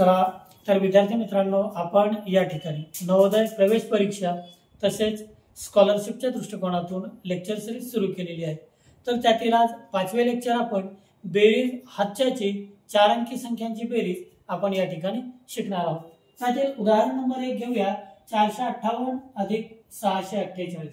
चला तर विद्यार्थी मित्रांनो, आपण या ठिकाणी नवोदय प्रवेश परीक्षा तसेच स्कॉलरशिपच्या दृष्टिकोनातून लेक्चर सिरीज सुरू केलेली आहे। तर त्यातील आज 5वे लेक्चर आपण बेरीज हातच्याची 4 अंकी संख्यांची बेरीज आपण या ठिकाणी शिकणार आहोत। त्याचे उदाहरण नंबर 1 घेऊया। 458 अधिक 648।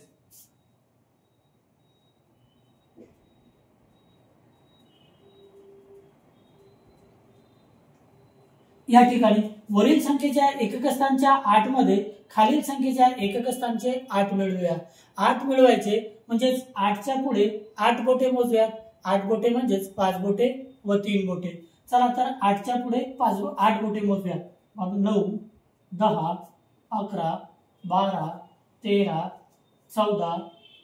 या ठिकाणी वरील संख्येच्या एकक स्थानाच्या 8 मध्ये खालील संख्येच्या एकक स्थानाचे 8 मिळवूया। 8 मिळवायचे म्हणजे 8 च्या पुढे 8 बोटे मोजूयात। 8 बोटे म्हणजे 5 बोटे व 3 बोटे। चला तर 8 च्या पुढे 8 बोटे मोजूयात। मग 9 10 11 12 13 14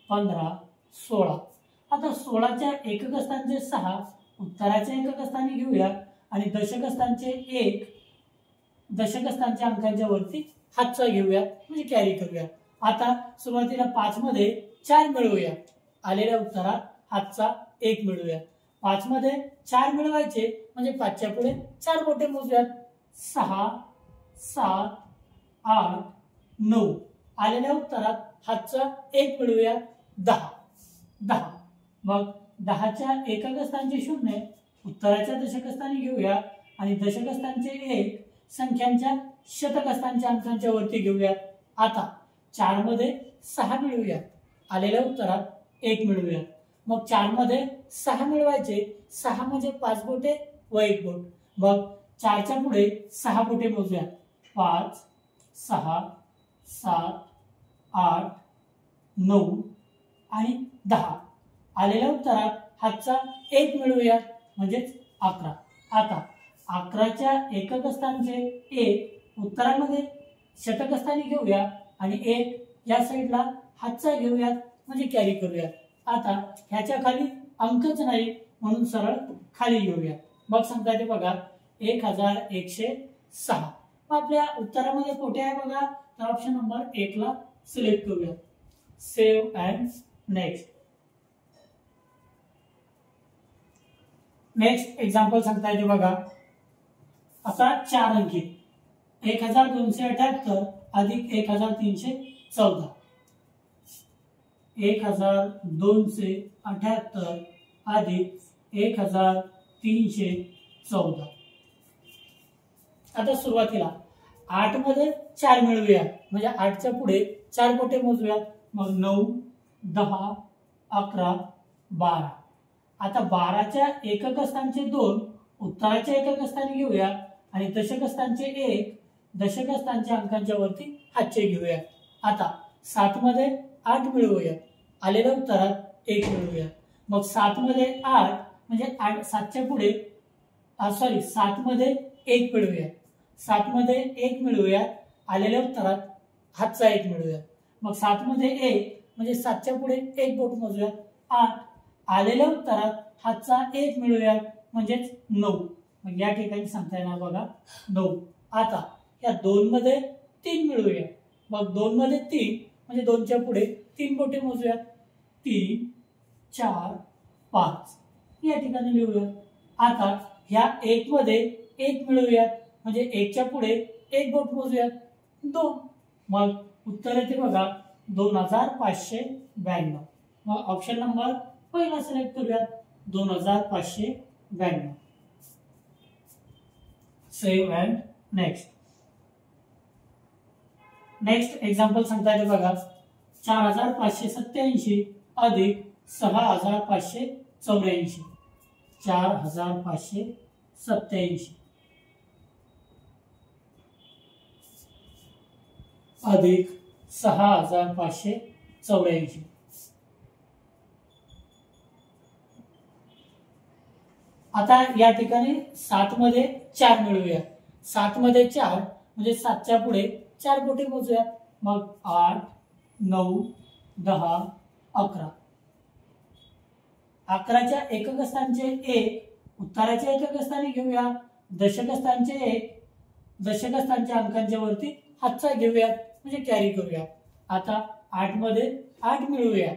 15 16। आता 16 च्या एकक स्थानाचे 6 उत्तराच्या एकक स्थानी घेऊया आणि दशक स्थानाचे 1 दशक स्थानाच्या अंकांच्या वरती हातचा घेऊया म्हणजे कॅरी करूया। आता सुरुवातीला 5 मध्ये 4 मिळवूया। आलेल्या उत्तरात हातचा 1 मिळवूया। 5 मध्ये 4 मिळवायचे म्हणजे 5 च्या पुढे 4 बोटे मोजूयात। 6 7 8 9। आलेल्या उत्तरात हातचा 1 मिळवूया। 10। मग 10 च्या एकक स्थानाचे 0 उत्तराच्या दशक स्थानी घेऊया आणि दशक स्थानाचे 1 संख्यांच्या शतक स्थानाच्या अंकांच्या वरती घेऊया। आता 4 मध्ये 6 मिळवूया। आलेल्या उत्तरात 1 मिळवूया। मग 4 मध्ये 6 मिळवायचे। 6 म्हणजे 5 बोटे व 1 बोट। मग 4 च्या पुढे 6 बोटे मोजूया। 5 6 7 8 9 आणि 10। आलेल्या उत्तरात हातचा 1 मिळवूया म्हणजे 11। आता 11 च्या एकक स्थानाचे 1 उत्तरामध्ये शतक स्थानी घेऊया आणि 1 या साइडला हातचा घेऊया म्हणजे कॅरी करूया। आता ह्याच्या खाली अंकच नाही म्हणून सरळ खाली घेऊया। मग सांगता येते बघा 1106। आपल्या उत्तरामध्ये कोठे आहे बघा, तर ऑप्शन नंबर 1 ला सिलेक्ट करूया। Save and next. Next example सांगता येते बघा। आता 4 अंकी 1278 अधिक 1314। 1278 अधिक 1314। आता सुरुवातीला 8 मध्ये 4 मिळवूया म्हणजे 8 च्या पुढे 4 बोटे मोजूया। मग 9 10 11 12। आता 12 च्या एकक स्थानाचे 2 उत्तराच्या एकक स्थानी घेऊया आणि दशक स्थानाचे 1 दशक स्थानाच्या अंकांच्या वरती हातचे घेऊया। आता 7 मध्ये 8 मिळवूया। आलेल्या उत्तरात 1 मिळवूया। मग 7 मध्ये 8 म्हणजे 7 च्या पुढे 7 मध्ये 1 मिळवूया। 7 मध्ये 1 मिळवूया। आलेल्या उत्तरात हातचा 1 मिळवूया। मग 7 मध्ये 1 म्हणजे 7 च्या पुढे 1 बोट मोजूया। 8। आलेल्या उत्तरात हातचा 1 मिळवूया म्हणजे 9। मग या ठिकाणी सांगता येणार बघा 9। आता या 2 मध्ये 3 मिळवूया। मग 2 मध्ये 3 म्हणजे 2 च्या पुढे 3 बोटे मोजूया। 3 4 5 या ठिकाणी लिहूया। आता ह्या 1 मध्ये 1 मिळवूया म्हणजे 1 च्या पुढे 1 बोट मोजूया। 2। मग उत्तर येते बघा 2592। मग ऑप्शन नंबर पहिला सिलेक्ट करूया 2592। Save and next. Next example सांगता येते बघा। 4587 अधिक 6584। 4587 अधिक 6584। आता या ठिकाणी 7 मध्ये 4 मिळवूया। 7 मध्ये 4 म्हणजे 7 च्या पुढे 4 बोटे मोजूया। मग 8 9 10 11। 11 च्या एकक स्थानाचे 1 उत्तराच्या एकक स्थानी घेऊया। दशक स्थानाचे 1 दशक स्थानाच्या अंकांच्या वरती हातचा घेऊया म्हणजे कॅरी करूया। आता 8 मध्ये 8 मिळवूया।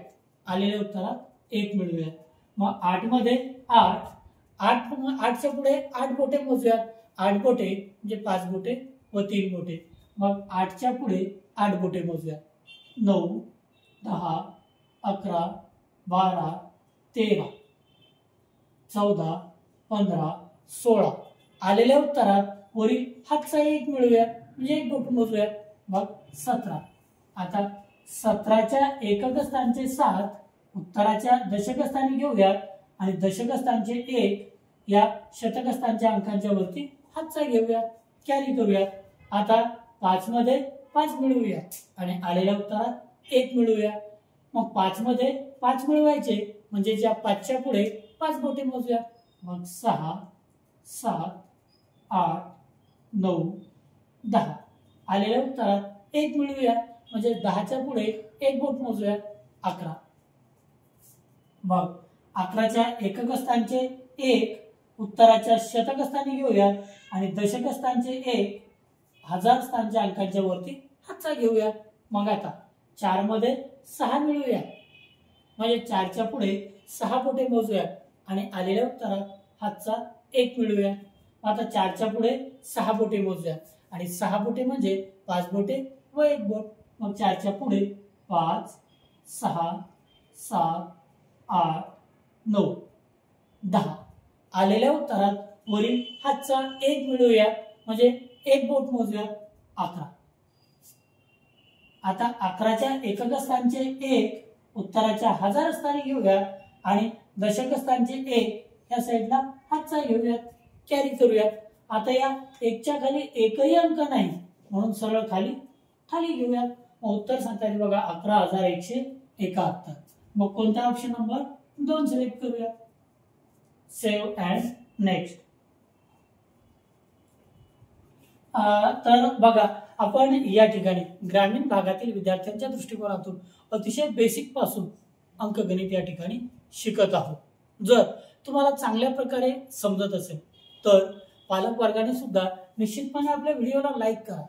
आलेल्या उत्तरात 1 मिळवूया। मग 8 मध्ये 8 8 च्या पुढे 8 बोटे मोजूयात। 8 बोटे म्हणजे 5 बोटे व 3 बोटे. मग 8च्या पुढे 8 बोटे मोजूया. 9, 10, 11, 12, 13, 14, 15, 16. आलेल्या उत्तरात वरील हातचा 1 मिळूया म्हणजे 1 बोट मोजूया. मग 17. आता 17च्या एकक स्थानचे 7 उत्तराच्या दशक स्थानी घेऊयात आणि दशक स्थानचे 1 या शतक स्थानच्या अंकांच्या वरती हातचा घेऊयात, कॅरी करूयात. आता 5 मध्ये 5 मिळवूया आणि आलेल्या उत्तरात 1 मिळवूया. मग 5 मध्ये 5 मिळवायचे म्हणजे ज्या 5च्या पुढे 5 बोटे मोजूया. मग 6, 7, 8, 9, 10. आलेल्या उत्तरात 1 मिळवूया म्हणजे 10च्या पुढे 1 बोट मोजूया. 11. मग 11च्या एकक स्थानचे 1 उत्तराच्या शतक स्थानी घेऊया आणि दशक स्थानचे 1 हजार स्थानच्या अंकांच्या वरती हातचा घेऊया. मग आता 4 मध्ये 6 मिळवूया म्हणजे 4च्या पुढे 6 बोटे मोजूया आणि आलेल्या उत्तरात हातचा 1 मिळवूया. आता 4च्या पुढे 6 बोटे मोजूया आणि 6 बोटे म्हणजे 5 बोटे व 1 बोट. मग 4च्या पुढे 5, 6, 7, 8, 9, 10. आलेल्या उत्तरात वरील हातचा 1 मिळवूया म्हणजे 1 बोट मोजूया. 11. आता 11च्या एकक स्थानचे 1 उत्तराच्या हजार स्थानी घेऊया आणि दशक स्थानचे 1 या साईडला हातचा घेऊयात, कॅरी करूयात. आता या 1च्या खाली एकही अंक नाही म्हणून सरळ खाली खाली घेऊयात. उत्तर सांगता येईल बघा 11,171. मग कोणता ऑप्शन नंबर 2 सिलेक्ट करूया. Save and next. तर बघा आपण या ठिकाणी ग्रामीण भागातील विद्यार्थ्यांच्या दृष्टिकोनातून अतिशय बेसिक पासून अंकगणित या ठिकाणी शिकत आहोत. जर तुम्हाला चांगल्या प्रकारे समजत असेल तर पालक वर्गाने सुद्धा निश्चितपणे आपल्या व्हिडिओला लाईक करा.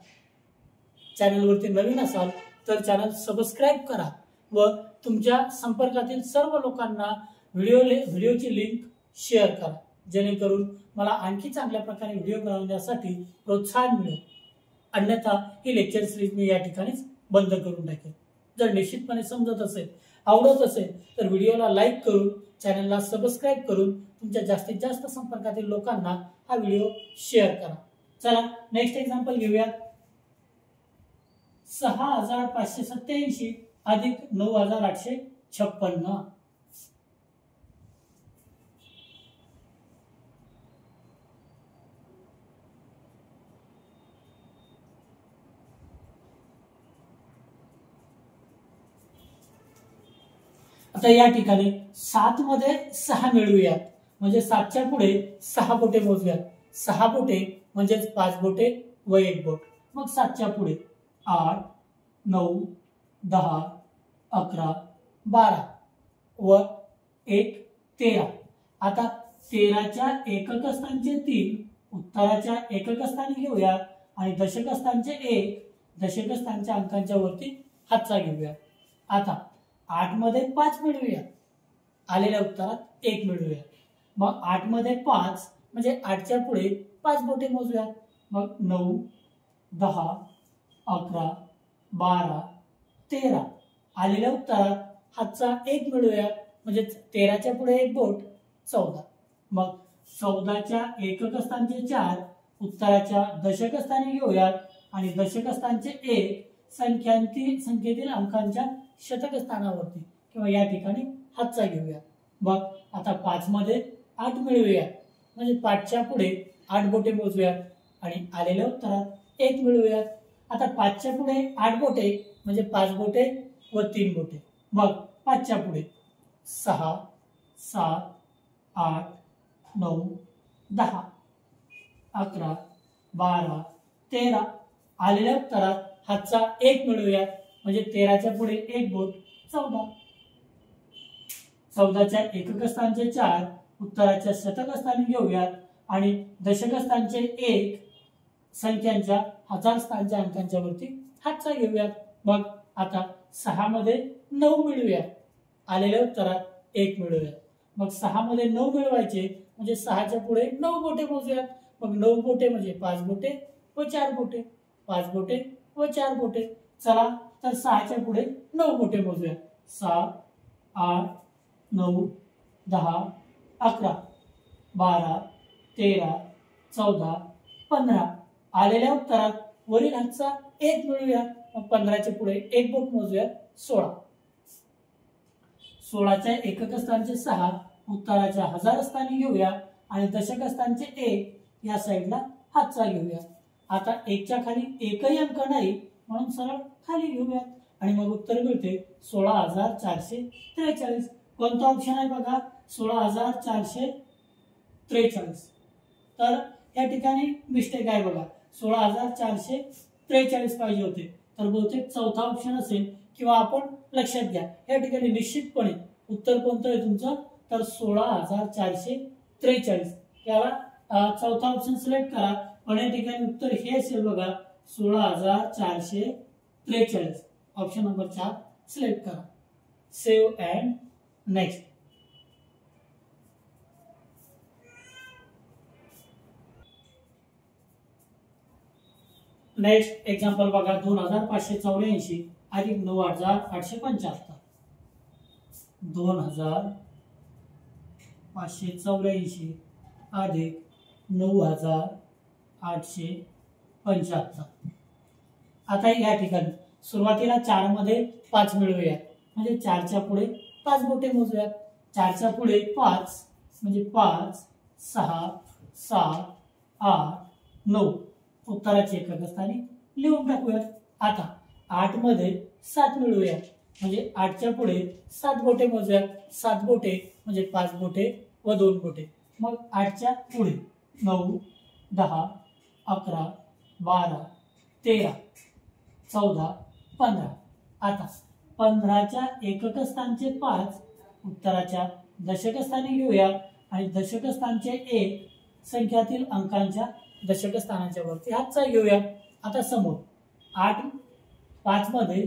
चॅनलवरती नवीन असाल तर चॅनल सबस्क्राईब करा व तुमच्या संपर्कातील सर्व लोकांना व्हिडिओची लिंक शेअर करा जेणेकरून मला आणखी चांगल्या प्रकारे व्हिडिओ बनवण्यासाठी प्रोत्साहन मिळेल. अन्यथा ही लेक्चर सिरीज मी या ठिकाणीच बंद करून टाकेल. जर निश्चितपणे समजत असेल, आवडत असेल तर व्हिडिओला लाईक करून चॅनलला सबस्क्राईब करून तुमच्या जास्तीत जास्त संपर्कातील लोकांना हा व्हिडिओ शेअर करा. चला नेक्स्ट एक्झाम्पल घेऊया. 6,587 अधिक 9,856. आता या ठिकाणी 7 मध्ये 6 मिळवूयात म्हणजे 7च्या पुढे 6 बोटे मोजूयात. 6 बोटे म्हणजेच 5 बोटे व 1 बोट. मग 7च्या पुढे 8, 9, 10, 11, 12 व 1, 13. आता 13च्या एकक स्थानचे 3 उत्तराच्या एकक स्थानी घेऊया आणि दशक स्थानचे 1 दशक स्थानच्या अंकांच्या वरती हातचा घेऊया. आता 8 मध्ये 5 मिळवूया, आलेल्या उत्तरात 1 मिळवूया. मग 8 मध्ये 5 म्हणजे 8च्या पुढे 5 बोटे मोजूया. मग 9, 10, 11, 12, 13. आलेल्या उत्तरात हातचा 1 मिळवूया म्हणजे 13च्या पुढे 1 बोट 14. मग 14च्या एकक स्थानचे 4 उत्तराच्या दशक स्थानी घेऊयात आणि दशक स्थानचे 1 संख्येतील अंकांच्या शतक स्थानावरती किंवा या ठिकाणी हातचा घेऊया. मग आता 5 मध्ये 8 मिळवूया म्हणजे 5च्या पुढे 8 बोटे मोजूयात आणि आलेल्या उत्तरात 1 मिळवूयात. आता 5च्या पुढे 8 बोटे म्हणजे 5 बोटे व 3 बोटे. मग 5च्या पुढे 6, 7, 8, 9, 10, 11, 12, 13. आलेल्या उत्तरात हातचा 1 मिळवूयात म्हणजे 13च्या पुढे 1 बोट 14. 14च्या एकक स्थानचे 4 उत्तराच्या शतक स्थानी घेऊयात आणि दशक स्थानचे 1 संख्यांच्या हजार स्थानच्या अंकांच्या वरती हातचा घेऊयात. मग आता 6 मध्ये 9 मिळवूया, आलेल्या उत्तरात 1 मिळवूया. मग 6 मध्ये 9 मिळवायचे म्हणजे 6च्या पुढे 9 बोटे मोजूयात. मग 9 बोटे म्हणजे 5 बोटे व 4 बोटे, 5 बोटे व 4 बोटे. चला तर 6च्या पुढे 9 बोटे मोजूया. 7, 8, 9, 10, 11, 12, 13, 14, 15. आलेल्या उत्तरात वरील हातचा 1 मिळूया. मग 15च्या पुढे 1 बोट मोजूया. 16. 16च्या एकक स्थानचे 6 उत्तराच्या हजार स्थानी घेऊया आणि दशक स्थानचे 1 या साईडला हातचा घेऊया. आता 1च्या खाली एकही अंक नाही म्हणून सरळ खाली घेऊया आणि मग उत्तर मिळते 16,443. कोणता ऑप्शन आहे बघा? 16,443. तर या ठिकाणी मिस्टेक आहे बघा. 16,443 पाहिजे होते, तर बहुतेक चौथा ऑप्शन असेल किंवा आपण लक्षात घ्या. या ठिकाणी निश्चितपणे उत्तर कोणतं आहे तुमचं? तर 16,443. याला चौथा ऑप्शन सिलेक्ट करा. पण या ठिकाणी उत्तर हे असेल बघा 16,443. ऑप्शन नंबर 4 सिलेक्ट करा. Save and next. Next example बघा. 2,584 अधिक 9,875. 2,584 अधिक 9,875. आता या ठिकाणी सुरुवातीला 4 मध्ये 5 मिळवूया. म्हणजे 4च्या पुढे 5 बोटे मोजूयात. 4च्या पुढे 5 म्हणजे 5, 6, 7, 8, 9. उत्तराचे एकक स्थानी लिहून टाकूयात. आता 8 मध्ये 7 मिळवूया. म्हणजे 8च्या पुढे 7 बोटे मोजूयात. 7 बोटे म्हणजे 5 बोटे व 2 बोटे. मग 8च्या पुढे 9, 10, 11, 12, 13, 14, 15. आता 15च्या एकक स्थानचे 5 उत्तराच्या दशक स्थानी घेऊया आणि दशक स्थानचे 1 संख्यातील अंकांच्या दशक स्थानाच्या वरती हातचा घेऊया. आता समोर 5 मध्ये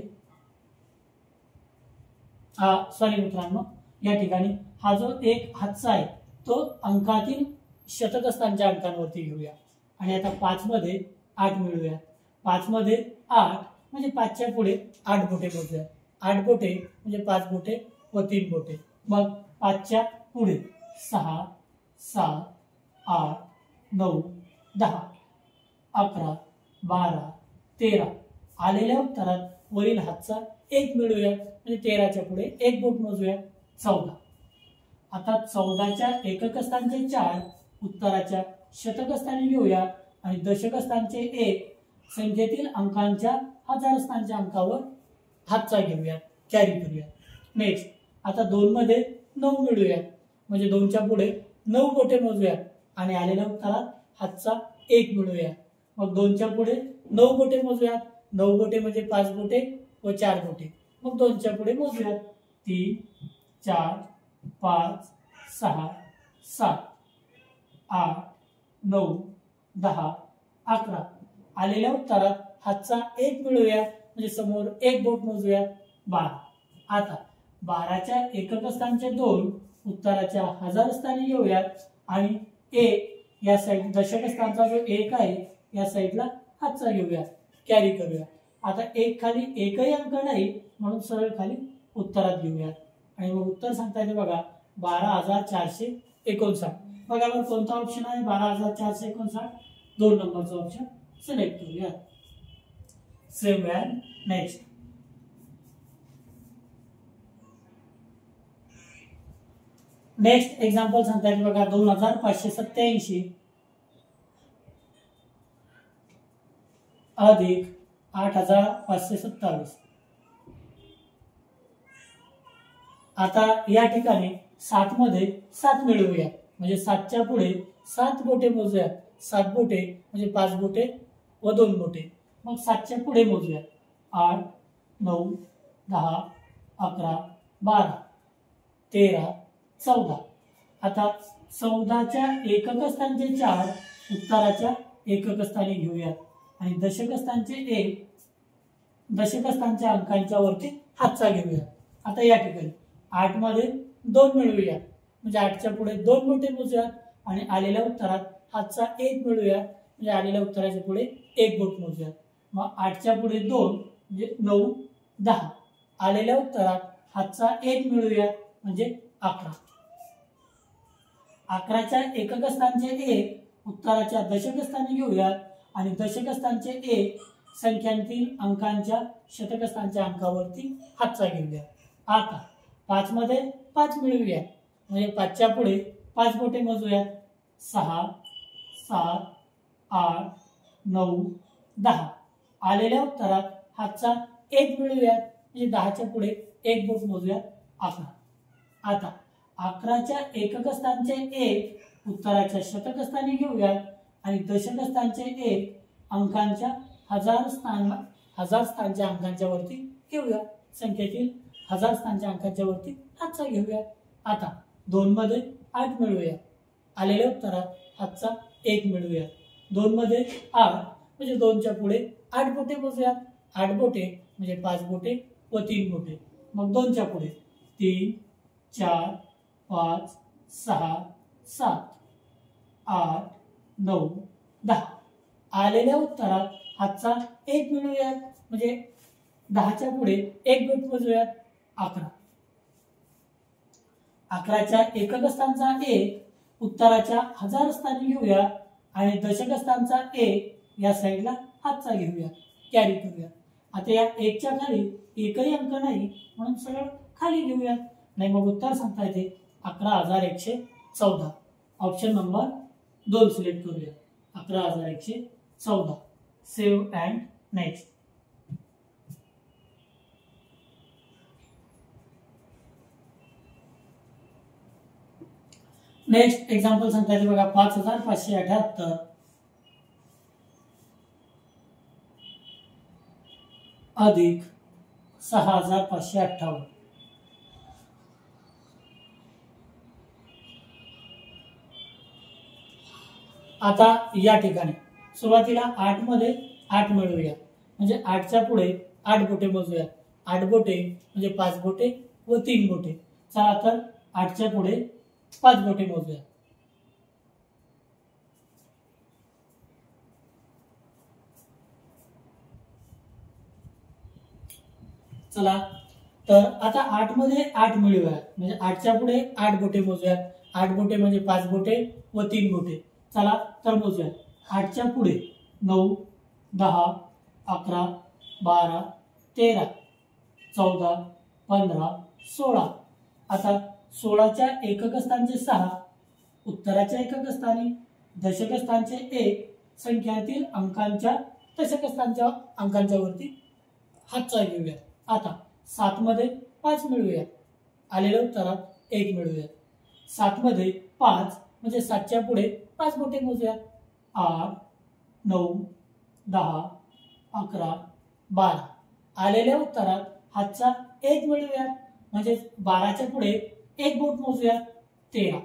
सॉरी मित्रांनो, या ठिकाणी हा जो एक हातचा आहे तो अंकातील शतक स्थानच्या अंकांवरती घेऊया आणि आता 5 मध्ये 8 मिळवूया. 5 मध्ये 8 म्हणजे 5च्या पुढे 8 बोटे मोजूया. 8 बोटे म्हणजे 5 बोटे व 3 बोटे. मग 5च्या पुढे 6, 7, 8, 9, 10, 11, 12, 13. आलेल्या उत्तरात वरील हातचा 1 मिळवूया. म्हणजे 13च्या पुढे 1 बोट मोजूया. 14. आता 14च्या एकक स्थानचे 4 उत्तराच्या शतक स्थानी घेऊया आणि दशक स्थानचे 1 संख्येतील अंकांच्या हजार स्थानच्या अंकावर हातचा घेऊया, कॅरी करूया. नेक्स्ट आता 2 मध्ये 9 मिळवूया. म्हणजे 2च्या पुढे 9 बोटे मोजूया आणि आलेल्या उत्तरात हातचा 1 मिळवूया. मग 2च्या पुढे 9 बोटे मोजूया. 9 बोटे म्हणजे 5 बोटे व 4 बोटे. मग 2च्या पुढे मोजूया. 3, 4, 5, 6, 7, 8, 9, 10, 11. आलेल्या उत्तरात हातचा 1 मिळवूया. म्हणजे समोर 1 बोट मोजूया. 12. आता 12च्या एकक स्थानचे 2 उत्तराच्या हजार स्थानी घेऊयात आणि 1 या साईड दशक स्थानचा जो 1 आहे या साईडला हातचा घेऊया, कॅरी करूया. आता 1 खाली एकही अंक नाही म्हणून सरळ खाली उत्तरात घेऊयात आणि मग उत्तर सांगता येते बघा 12,459. बघा बरं कोणता ऑप्शन आहे? 12,459. 2 नंबरचा ऑप्शन सिलेक्ट करूया. Save and next. Next example सांगता येते बघा. 2,587 अधिक 8,527. आता या ठिकाणी 7 मध्ये 7 मिळवूया. म्हणजे 7च्या पुढे 7 बोटे मोजूया. 7 बोटे म्हणजे 5 बोटे व 2 बोटे. मग 7च्या पुढे मोजूया. 8, 9, 10, 11, 12, 13, 14. आता 14च्या एकक स्थानचे 4 उत्तराच्या एकक स्थानी घेऊया आणि दशक स्थानचे 1 दशक स्थानच्या अंकांच्या वरती हातचा घेऊया. आता या ठिकाणी 8 मध्ये 2 मिळवूया. म्हणजे 8च्या पुढे 2 बोटे मोजूया आणि आलेल्या उत्तरात हातचा 1 मिळवूया. म्हणजे आलेल्या उत्तराच्या पुढे एक बोट मोजूयात. मग 8च्या पुढे 2 म्हणजे 9 10. आलेल्या उत्तरात हातचा 1 मिळवूयात म्हणजे 11. 11च्या एकक स्थानचे 1 उत्तराच्या दशक स्थानी घेऊयात आणि दशक स्थानचे 1 संख्यांतील अंकांच्या शतक स्थानच्या अंकावरती हातचा घेऊया. आता 5 मध्ये 5 मिळवूया म्हणजे 5च्या पुढे 5 बोटे मोजूयात. 6 7 8 9 10. आलेल्या उत्तरात हातचा 1 मिळवूयात म्हणजे 10च्या पुढे 1 बोट मोजूयात 11. आता 11च्या एकक स्थानचे 1 उत्तराच्या शतक स्थानी घेऊयात आणि दशक स्थानचे 1 अंकांच्या हजार स्थानच्या अंकांच्या वरती घेऊया. संख्येतील 1000 स्थानच्या अंकांच्या वरती हातचा घेऊया. आता 2 मध्ये 8 मिळवूया. आलेल्या उत्तरात हातचा 1 मिळवूया. 2 मध्ये 8 म्हणजे 2च्या पुढे 8 बोटे मोजूयात. 8 बोटे म्हणजे 5 बोटे व 3 बोटे. मग 2च्या पुढे 3 4 5 6 7 8 9 10. आलेल्या उत्तरात हातचा 1 मिळवूयात म्हणजे 10च्या पुढे 1 बोट मोजूयात 11. 11च्या एकक स्थानचा 1 उत्तराच्या हजार स्थानी घेऊया आणि दशक स्थानचा 1 या साईडला हातचा घेऊया. कॅरी करूया. आता या 1च्या खाली एकही अंक नाही म्हणून सरळ खाली घेऊया. नाही मग उत्तर सांगता येते 11,114. ऑप्शन नंबर 2 सिलेक्ट करूया. 11,114. Save and next. Next example सांगता येते बघा. 5,578 अधिक 6,558. आता या ठिकाणी सुरुवातीला 8 मध्ये 8 मिळवूया म्हणजे 8च्या पुढे 8 बोटे मोजूया. 8 बोटे म्हणजे 5 बोटे व 3 बोटे. चला तर 8च्या पुढे 5 बोटे मोजूया. चला तर आता 8 मध्ये 8 मिळवूया म्हणजे 8च्या पुढे 8 बोटे मोजूया. 8 बोटे म्हणजे 5 बोटे व 3 बोटे. चला तर मोजूया. 8च्या पुढे 9 10 11 12 13 14 15 16. आता 16च्या एकक स्थानचे 6 उत्तराच्या एकक स्थानी दशक स्थानचे 1 संख्यातील अंकांच्या दशक स्थानच्या अंकांच्या वरती हातचा घेऊया. आता 7 मध्ये 5 मिळवूया. आलेल्या उत्तरात 1 मिळवूया. 7 मध्ये 5 म्हणजे 7च्या पुढे 5 बोटे मोजूया. 8 9 10 11 12. आलेल्या उत्तरात हातचा 1 मिळवूया म्हणजे 12च्या पुढे 1 बोट मोजूया. 13.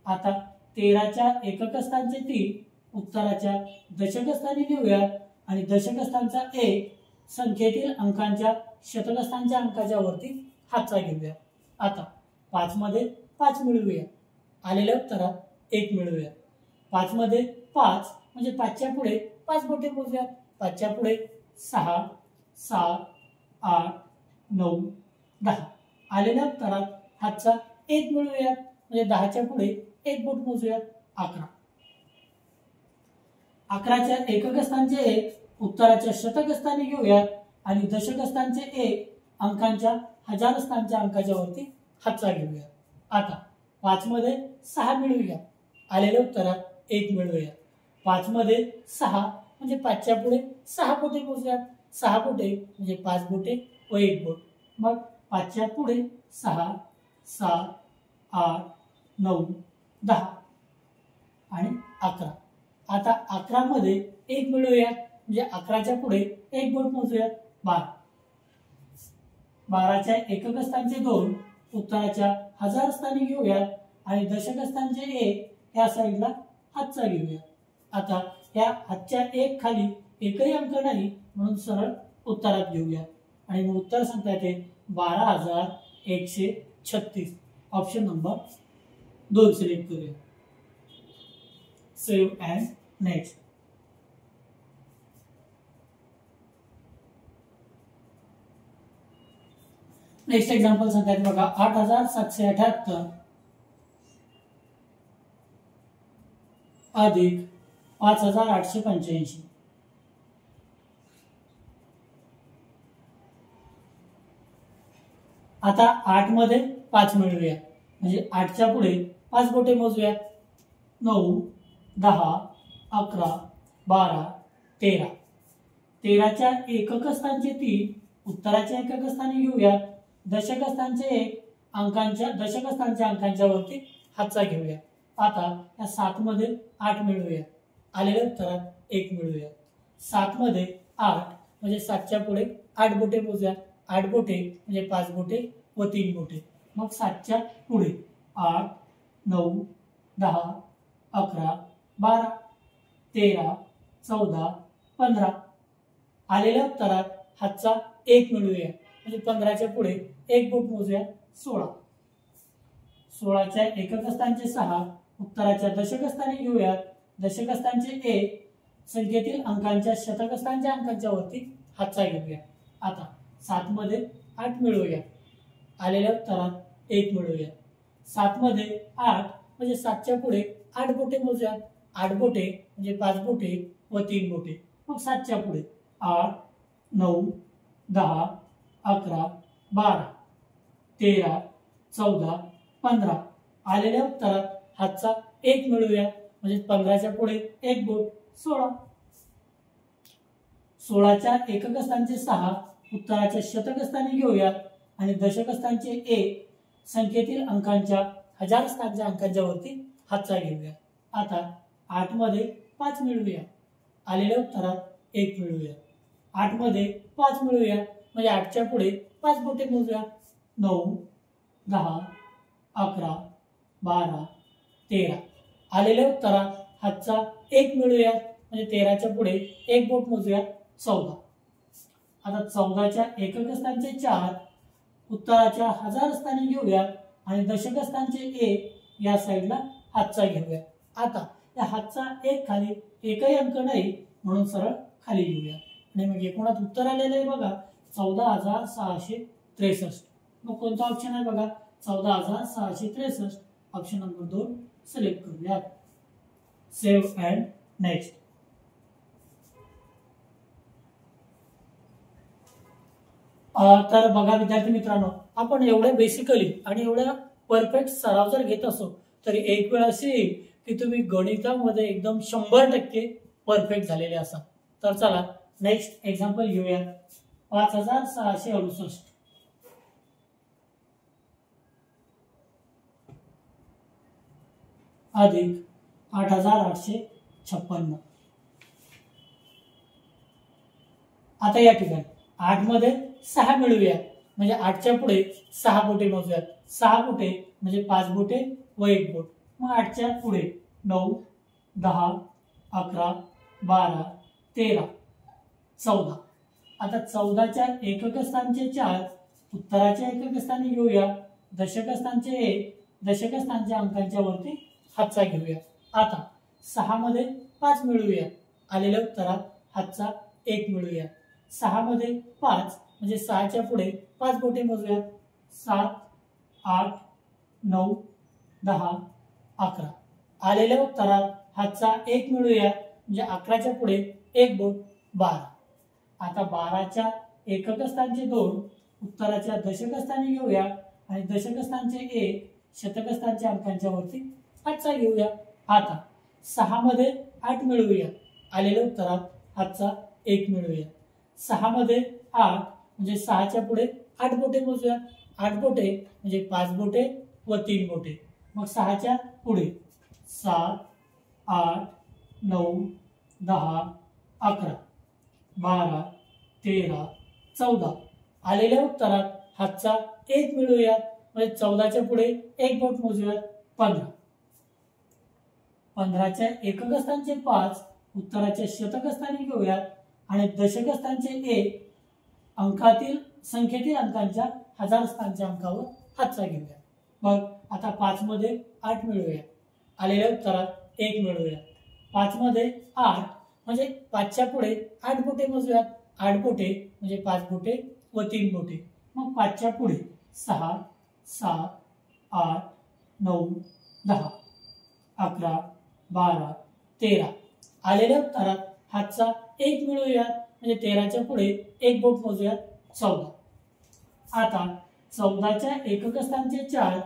आता 13च्या एकक स्थानचे 3 उत्तराच्या दशक स्थानी घेऊया आणि दशक स्थानचा 1 संख्येतील अंकांच्या शतक स्थानच्या अंकाच्या वरती हातचा घेऊया. आता 5 मध्ये 5 मिळवूया. आलेल्या उत्तरात 1 मिळवूया. 5 मध्ये 5 म्हणजे 5च्या पुढे 5 बोटे मोजूया. 5च्या पुढे 6 7 8 9 10. आलेल्या उत्तरात हातचा 1 मिळवूया म्हणजे 10च्या पुढे 1 बोट मोजूया. 11. 11च्या एकक स्थानचे 1 उत्तराच्या शतक स्थानी घेऊया आणि दशक स्थानचे 1 अंकांच्या हजार स्थानच्या अंकाच्या वरती हातचा घेऊया. आता 5 मध्ये 6 मिळवूया. आलेल्या उत्तरात 1 मिळवूया. 5 मध्ये 6 म्हणजे 5च्या पुढे 6 बोटे मोजूया. 6 बोटे म्हणजे 5 बोटे व 1 बोट. मग 5च्या पुढे 6 7 8 9 10 आणि 11. आता 11 मध्ये 1 मिळवूया म्हणजे 11च्या पुढे 1 बोट मोजूया. 12. 12च्या एकक स्थानचे 2 उत्तराच्या हजार स्थानी घेऊया आणि दशक स्थानचे 1 या साईडला हातचा घेऊया. आता या हातच्या 1 खाली एकही अंक नाही म्हणून सरळ उत्तरात घेऊया आणि मग उत्तर सांगता येते 12,136. ऑप्शन नंबर 2 सिलेक्ट करूया. Save and next. Next example सांगतात बघा 8778 अधिक 5885. आता 8 मध्ये 5 मिळवूया, म्हणजे 8च्या पुढे 5 बोटे मोजूया. 9, 10, 11, 12, 13. 13च्या एकक स्थानचे 3, उत्तराच्या एकक स्थानी घेऊया. दशक स्थानचे 1, दशक स्थानच्या अंकांच्या वरती हातचा घेऊया. आता या 7 मध्ये 8 मिळवूया, आलेल्या उत्तरात 1 मिळवूया. 7 मध्ये 8 म्हणजे 7च्या पुढे 8 बोटे मोजूया. 8 बोटे म्हणजे 5 बोटे व 3 बोटे. मग 7च्या पुढे 8, 9, 10, 11, 12, 13, 14, 15. आलेल्या उत्तरात हातचा 1 मिळवूया, म्हणजे 15च्या पुढे 1 बोट मोजूया. 16. 16च्या एकक स्थानचे 6, उत्तराच्या दशक स्थानी घेऊया. दशक स्थानचे 1, संख्येतील अंकांच्या शतक स्थानच्या अंकांच्या वरती हातचा घेऊया. आता 7 मध्ये 8 मिळवूया, आलेल्या उत्तरात 1 मिळवूया. 7 मध्ये 8 म्हणजे 7च्या पुढे 8 बोटे मोजूया. 8 बोटे म्हणजे 5 बोटे व 3 बोटे. मग 7च्या पुढे 8, 9, 10, 11, 12, 13, 14, 15. आलेल्या उत्तरात हातचा 1 मिळवूया, म्हणजे 15च्या पुढे 1 बोट. 16. 16च्या एकक स्थानचे 6, उत्तराच्या शतक स्थानी घेऊया आणि दशक स्थानचे 1, संख्येतील अंकांच्या हजार स्थानच्या अंकांच्या वरती हातचा घेऊया. आता 8 मध्ये 5 मिळवूया, आलेल्या उत्तरात 1 मिळवूया. 8 मध्ये 5 मिळवूया, म्हणजे 8च्या पुढे 5 बोटे मोजूया. 9, 10, 11, 12, 13. आलेल्या उत्तरात हातचा 1 मिळवूया, म्हणजे 13च्या पुढे 1 बोट मोजूया. 14. आता 14च्या एकक स्थानचे 4, उत्तराच्या हजार स्थानी घेऊया आणि दशक स्थानचे 1 या साईडला हातचा घेऊया. आता या हातचा 1 खाली एकही अंक नाही, म्हणून सरळ खाली घेऊया. आणि मग एकूणात उत्तर आलेलं आहे बघा 14,663. मग कोणता ऑप्शन आहे बघा 14,663. ऑप्शन नंबर 2 सिलेक्ट करूया. Save and next. तर बघा विद्यार्थी मित्रांनो, आपण एवढ्या बेसिकली आणि एवढ्या परफेक्ट सराव जर घेत असो तरी एक वेळ अशी येईल की तुम्ही गणितामध्ये एकदम 100% परफेक्ट झालेले असाल. तर चला नेक्स्ट एक्झाम्पल घेऊया. 5,668 अधिक 8,856. आता या ठिकाणी 8 मध्ये 6 मिळवूया, म्हणजे 8च्या पुढे 6 बोटे मोजूयात. 6 बोटे म्हणजे 5 बोटे व 1 बोट. मग 8च्या पुढे 9, 10, 11, 12, 13, 14. आता 14च्या एकक स्थानचे 4, उत्तराच्या एकक स्थानी घेऊया. दशक स्थानचे 1, दशक स्थानच्या अंकांच्या वरती हातचा घेऊया. आता 6 मध्ये 5 मिळवूया, आलेल्या उत्तरात हातचा 1 मिळवूया. 6 मध्ये 5 म्हणजे 6च्या पुढे 5 बोटे मोजूयात. 7, 8, 9, 10, 11. आलेल्या उत्तरात हातचा 1 मिळवूया, म्हणजे 11च्या पुढे 1 बोट. 12. आता 12च्या एकक स्थानचे 2, उत्तराच्या दशक स्थानी घेऊया आणि दशक स्थानचे 1, शतक स्थानच्या अंकांच्या वरती हातचा घेऊया. आता 6 मध्ये 8 मिळवूया, आलेल्या उत्तरात हातचा 1 मिळवूया. 6 मध्ये 8 म्हणजे 6च्या पुढे 8 बोटे मोजूया. 8 बोटे म्हणजे 5 बोटे व 3 बोटे. मग 6च्या पुढे 7, 8, 9, 10, 11, 12, 13, 14. आलेल्या उत्तरात हातचा 1 मिळवूया, म्हणजे 14च्या पुढे 1 बोट मोजूया. 15. 15च्या एकक स्थानचे 5, उत्तराच्या शतक स्थानी घेऊया आणि दशक स्थानचे 1, अंकातील संख्येतील अंकांच्या हजार स्थानच्या अंकावर हातचा घेऊया. मग आता 5 मध्ये 8 मिळवूया, आलेल्या उत्तरात 1 मिळवूया. 5 मध्ये 8 म्हणजे 5च्या पुढे 8 बोटे मोजूयात. 8 बोटे म्हणजे 5 बोटे व 3 बोटे. मग 5च्या पुढे 6 7 8 9 10 11 12 13 आलेल्या उत्तरात हातचा 1 मिळवूयात म्हणजे 13च्या पुढे एक बोट मोजूयात 14. आता 14च्या एकक स्थानचे 4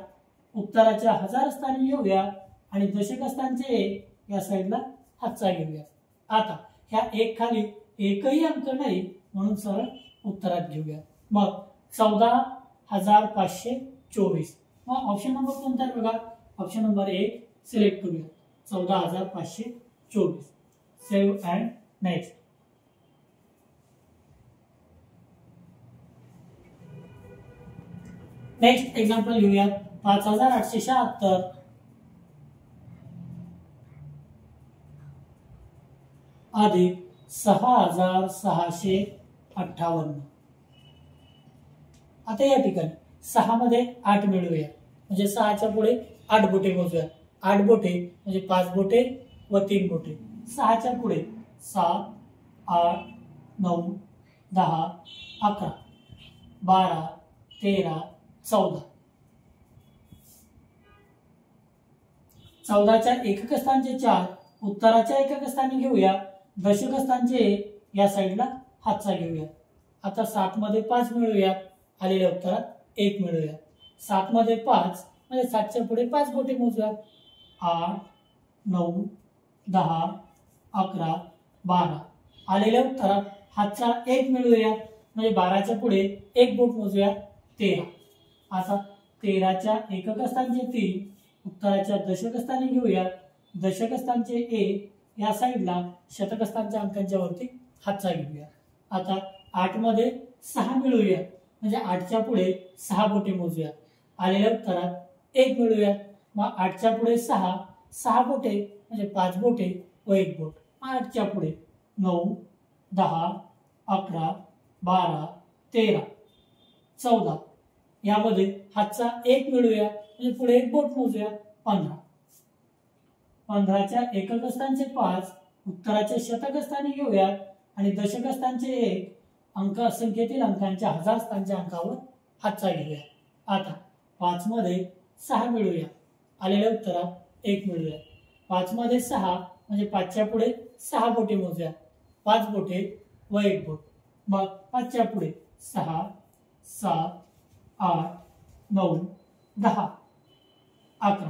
उत्तराच्या हजार स्थानी घेऊया आणि दशक स्थानचे 1 या साईडला हातचा घेऊया. आता ह्या एक खाली एकही अंक नाही म्हणून सरळ उत्तरात घेऊया. मग 14,524. मग ऑप्शन नंबर कोणता आहे बघा, ऑप्शन नंबर 1 सिलेक्ट करूया. 14,524. Save and next. Next example घेऊया. 5,876 अधिक 6,658. आता या ठिकाणी 6 मध्ये 8 मिळवूया म्हणजे 6च्या पुढे 8 बोटे मोजूया. 8 बोटे म्हणजे 5 बोटे व 3 बोटे. 6च्या पुढे 7 8 9 10 11 12 13 14. 14च्या एकक स्थानचे 4 उत्तराच्या एकक स्थानी घेऊया. दशक स्थानचे 1 या साईडला हातचा घेऊया. आता 7 मध्ये 5 मिळवूया. आलेल्या उत्तरात 1 मिळवूया. 7 मध्ये 5 म्हणजे 7च्या पुढे 5 बोटे मोजूया. 8 9 10 11 12 आलेल्या उत्तरात हातचा 1 मिळवूया म्हणजे 12च्या पुढे एक बोट मोजूया. 13. आता 13च्या एकक स्थानचे 3 उत्तराच्या दशक स्थानी घेऊया. दशक स्थानचे 1 या साईडला शतक स्थानच्या अंकांच्या वरती हातचा घेऊया. आता 8 मध्ये 6 मिळवूया म्हणजे 8च्या पुढे 6 बोटे मोजूया. आलेल्या उत्तरात 1 मिळवूया. मग 8च्या पुढे 6 बोटे म्हणजे 5 बोटे व 1 बोट. 8च्या पुढे 9 10 11 12 13 14 यामध्ये हातचा 1 मिळवूया म्हणजे पुढे 1 बोट मोजूया. 15. 15च्या एकक स्थानचे 5 उत्तराच्या शतक स्थानी घेऊया आणि दशक स्थानचे 1 अंक संख्येतील अंकांच्या हजार स्थानच्या अंकावर हातचा घेऊया. आता 5 मध्ये 6 मिळवूया. आलेल्या उत्तरात 1 मिळवूया. 5 मध्ये 6 म्हणजे 5च्या पुढे 6 बोटे मोजूया. 5 बोटे व 1 बोट. मग 5च्या पुढे 6 7 8 9 10 11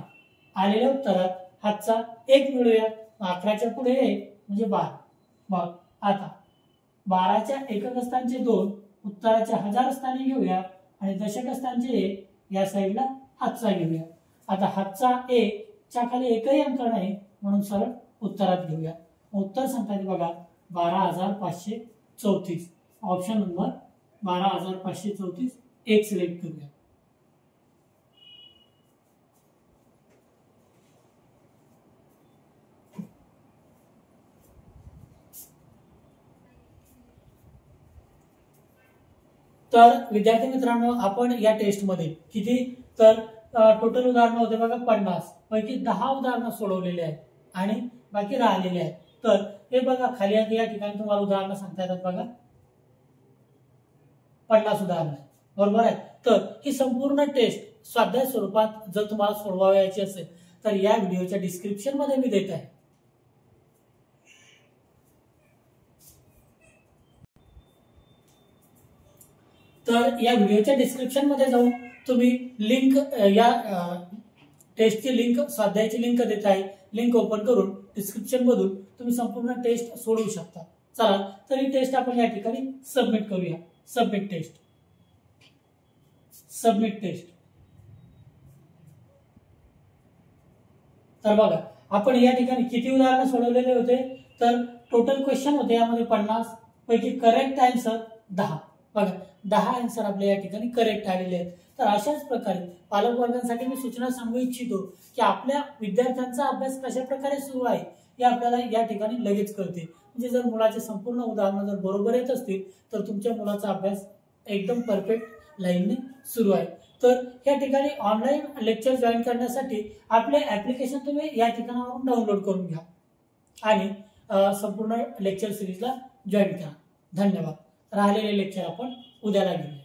आलेल्या उत्तरात हातचा 1 मिळवूया. 11च्या पुढे 1 म्हणजे 12. मग आता 12च्या एकक स्थानचे 2 उत्तराच्या हजार स्थानी घेऊया आणि दशक स्थानचे 1 या साईडला हातचा घेऊया. आता हातचा 1 च्या खाली एकही अंक नाही म्हणून सरळ उत्तरात घेऊया. उत्तर सांगता येते बघा 12,534. ऑप्शन नंबर 12,534 1 सिलेक्ट करूया. तर विद्यार्थी मित्रांनो आपण या टेस्ट मध्ये किती तर टोटल उदाहरणं होते बघा 50 पैकी 10 उदाहरणं सोडवलेले आहेत आणि बाकी राहिलेले आहेत. तर हे बघा खाली या ठिकाणी तुम्हाला उदाहरणं सांगता येतात बघा 50 उदाहरणं बरोबर आहे. तर ही संपूर्ण टेस्ट स्वाध्याय स्वरूपात जर तुम्हाला सोडवायची असेल तर या व्हिडिओच्या डिस्क्रिप्शन मध्ये मी देत आहे. तर या व्हिडिओच्या डिस्क्रिप्शन मध्ये जाऊन तुम्ही लिंक या टेस्टची लिंक स्वाध्यायाची लिंक देत आहे. लिंक ओपन करून डिस्क्रिप्शन मधून तुम्ही संपूर्ण टेस्ट सोडवू शकता. चला तर ही टेस्ट आपण या ठिकाणी सबमिट करूया. Submit test. Submit test. तर बघा आपण या ठिकाणी किती उदाहरणं सोडवलेले होते तर टोटल क्वेश्चन होते यामध्ये 50 पैकी करेक्ट आन्सर 10. बघा 10 आन्सर आपल्या या ठिकाणी करेक्ट आलेले आहेत. तर अशाच प्रकारे पालक वर्गांसाठी मी सूचना सांगू इच्छितो की आपल्या विद्यार्थ्यांचा अभ्यास कशा प्रकारे सुरू आहे हे आपल्याला या ठिकाणी लगेच कळते. म्हणजे जर मुलाचे संपूर्ण उदाहरणं जर बरोबर येत असतील तर तुमच्या मुलाचा अभ्यास एकदम परफेक्ट लाईनने सुरू आहे. तर या ठिकाणी ऑनलाईन लेक्चर जॉईन करण्यासाठी आपले ऍप्लिकेशन तुम्ही या ठिकाणावरून डाउनलोड करून घ्या आणि संपूर्ण लेक्चर सिरीजला जॉईन करा. धन्यवाद. राहिलेले लेक्चर आपण उद्याला घेऊया.